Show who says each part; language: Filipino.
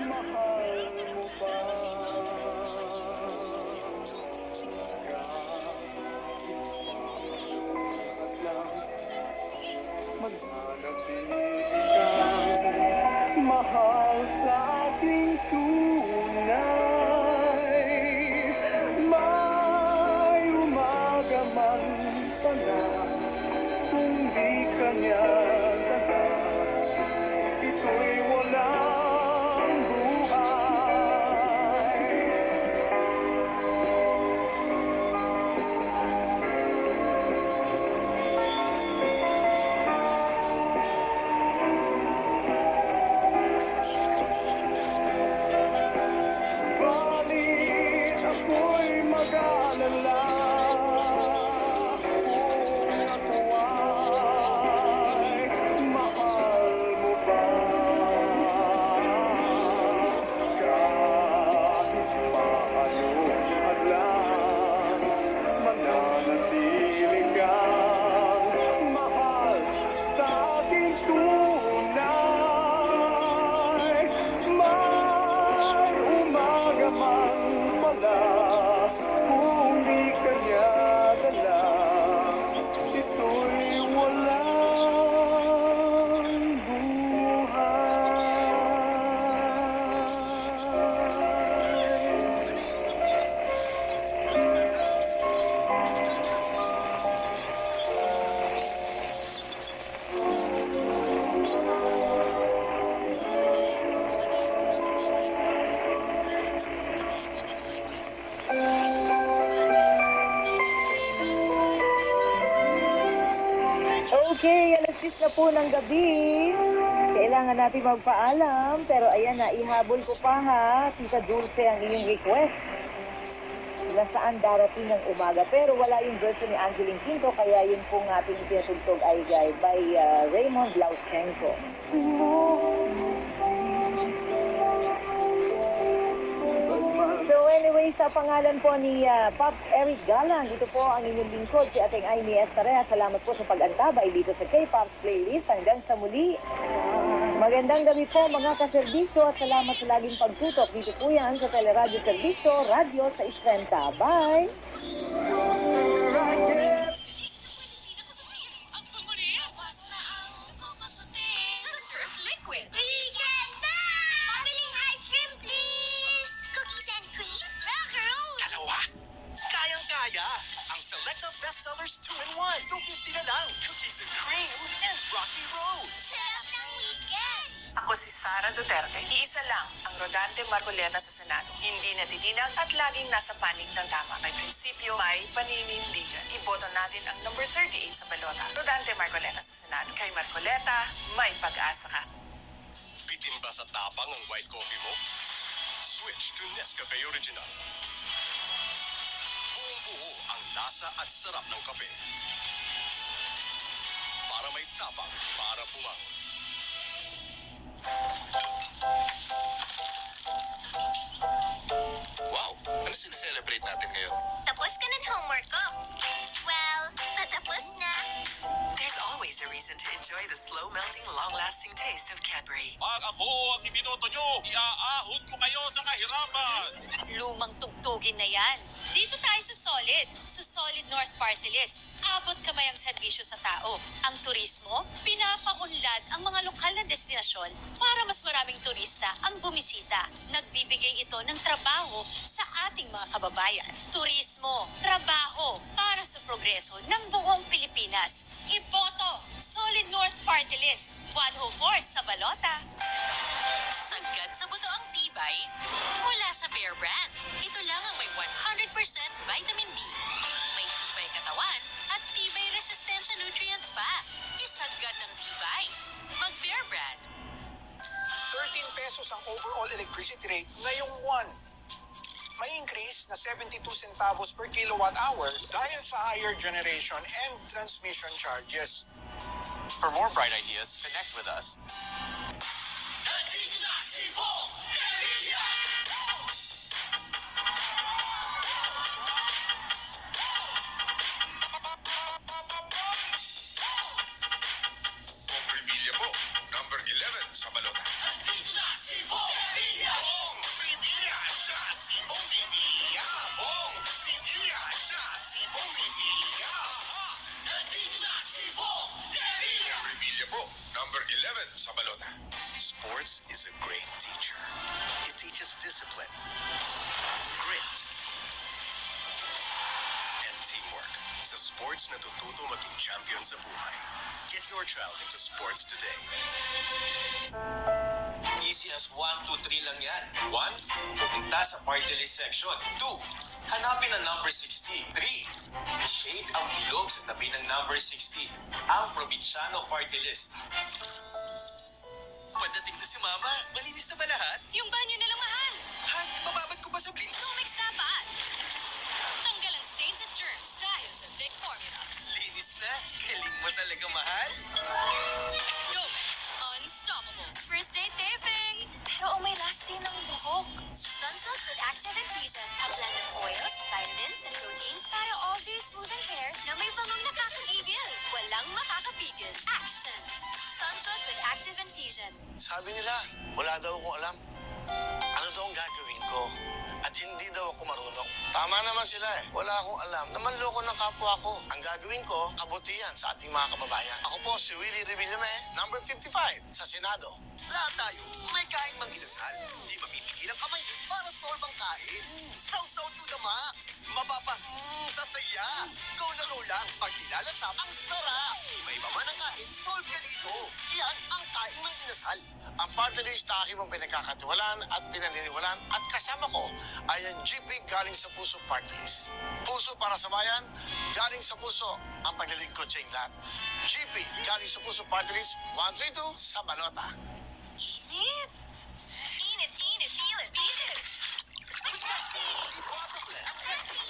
Speaker 1: Mahal mo ba? Kahit lang mananatili kang mahal sa aking tunay. May umaga man pala kung di ka niya dala, ito'y walang buhay. Balit ako'y mag-aalala kung ako ay mahal mo ba? Kahit paano hadlang, mananatili kang mahal sa aking tunay. May umaga man pala kung di ka niya dala, ito'y walang buhay.
Speaker 2: Okay, alas 10 na po ng gabi. Kailangan natin magpaalam. Pero ayan na, ihabol ko pa ha. Tita Dulce ang inyong request. Kung saan darating ng umaga. Pero wala yung version ni Angeline Quinto. Kaya yun pong ating pinatugtog ay by Raymond Lauschenko. So anyway, sa pangalan po ni Pops Eric Galang, ito po ang inyong lingkod, si Ating Aimee Estarea. Salamat po sa pag-antabay dito sa K-Pops Playlist. Hanggang sa muli. Magandang gabi po mga kaserbisyo at salamat sa laging pagtutok. Dito po yan sa Teleradyo Serbisyo, radyo sa Istrenta. Bye!
Speaker 3: Surf Liquid. Weekend na! Pabiling ice cream, please! Cookies and cream? Macaroon!
Speaker 4: Dalawa. Kayang-kaya. Ang Selecta Bestsellers 2-in-1. 250 na lang. Cookies and cream and Rocky Road.
Speaker 3: Sarap ng weekend!
Speaker 5: Ako si Sara Duterte. Iisa lang ang Rodante Marcoleta sa Senado. Hindi natitinag at laging nasa panig ng tama. May prinsipyo, may paninindigan. Iboto natin ang number 38 sa balota. Rodante Marcoleta sa Senado. Kay Marcoleta, may pag-asa ka.
Speaker 4: Bitin ba sa tapang ang white coffee mo? Switch to Nescafe Original. Buong-buo ang lasa at sarap ng kape. Para may tapang, para bumangon. Wow! Ano sineselebrate natin ngayon?
Speaker 3: Tapos ka ng homework ko. Well, patapos na.
Speaker 5: There's always a reason to enjoy the slow-melting, long-lasting taste of Cadbury.
Speaker 6: Pag ako ang ibinoto nyo, iaahon ko kayo sa kahirapan.
Speaker 7: Lumang tugtugin na yan. Dito tayo sa Solid. Sa Solid North Party List. Abot kamay ang serbisyo sa tao. Ang turismo, pinapaunlad ang mga lokal na destinasyon para mas maraming turista ang bumisita. Nagbibigay ito ng trabaho sa ating mga kababayan. Turismo, trabaho para sa progreso ng buong Pilipinas. Iboto! Solid North Party List. 104 sa balota.
Speaker 8: Sagad sa buto ang tibay mula sa Bear Brand. Ito lang ang may 100% vitamin D. May tibay katawan at tibay resistensya nutrients pa. Isagad ang tibay. Mag-Bear Brand.
Speaker 9: 13 pesos ang overall electricity rate ngayong buwan. May increase na 72 centavos per kilowatt hour dahil sa higher generation and transmission charges.
Speaker 4: For more bright ideas, connect with us.
Speaker 6: Number 11 sa balota.
Speaker 4: sa balota. Sports is a great teacher. It teaches discipline, grit, and teamwork. Sa sports natututo maging champion sa buhay. Get your child into sports today.
Speaker 6: Easy as 1, 2, 3 lang yan. 1. Pupunta sa party list section. 2. Hanapin ang number 60. 3. I-shade ang bilog sa tabi ng number 60. Ang probinsyano party list. Padating na si Mama. Malinis na ba lahat?
Speaker 8: Yung banyo na lang, mahal.
Speaker 6: Han, mababad ko ba sa bleach?
Speaker 8: Comex dapat. Tanggal ang stains at germs dahil sa Vic Formula.
Speaker 6: Linis na. Galing mo talaga, mahal.
Speaker 8: Comex, unstoppable. First day taping. Pero may last day ng buhok. Sunsilk with active infusion. A blend of oils, vitamins, and proteins para all day smooth ang hair na may bangong nakakagigil. Walang makakapigil. Action! Sunsilk with active infusion.
Speaker 10: Sabi nila, wala daw akong alam. Ano daw ang gagawin ko? At hindi daw ako marunong. Tama naman sila eh. Wala akong alam na manloko ng kapwa ko. Ang gagawin ko, kabutihan sa ating mga kababayan. Ako po si Willie Revillame, number 55 sa Senado.
Speaker 4: Lahat tayo, may kain mang inasal. Di mapipigil ang kamay para solve ang kain. Sausaw to the max. Mapapa, sa saya. Go na go lang. Pag nilalasap, ang sarap. Iba-iba man ang kain, solve ka dito. Yan ang kain mang inasal.
Speaker 10: Ang party list na aking mong pinagkakatiwalaan at pinaniniwalaan at kasama ko ay ang GP galing sa puso party list. Puso para sa bayan, galing sa puso ang paglilingkod sa inyong lahat. GP galing sa puso party list, 132 sa balota.
Speaker 8: Init! Init, init, feel it, feel it!
Speaker 4: Ang zesty! Ang zesty!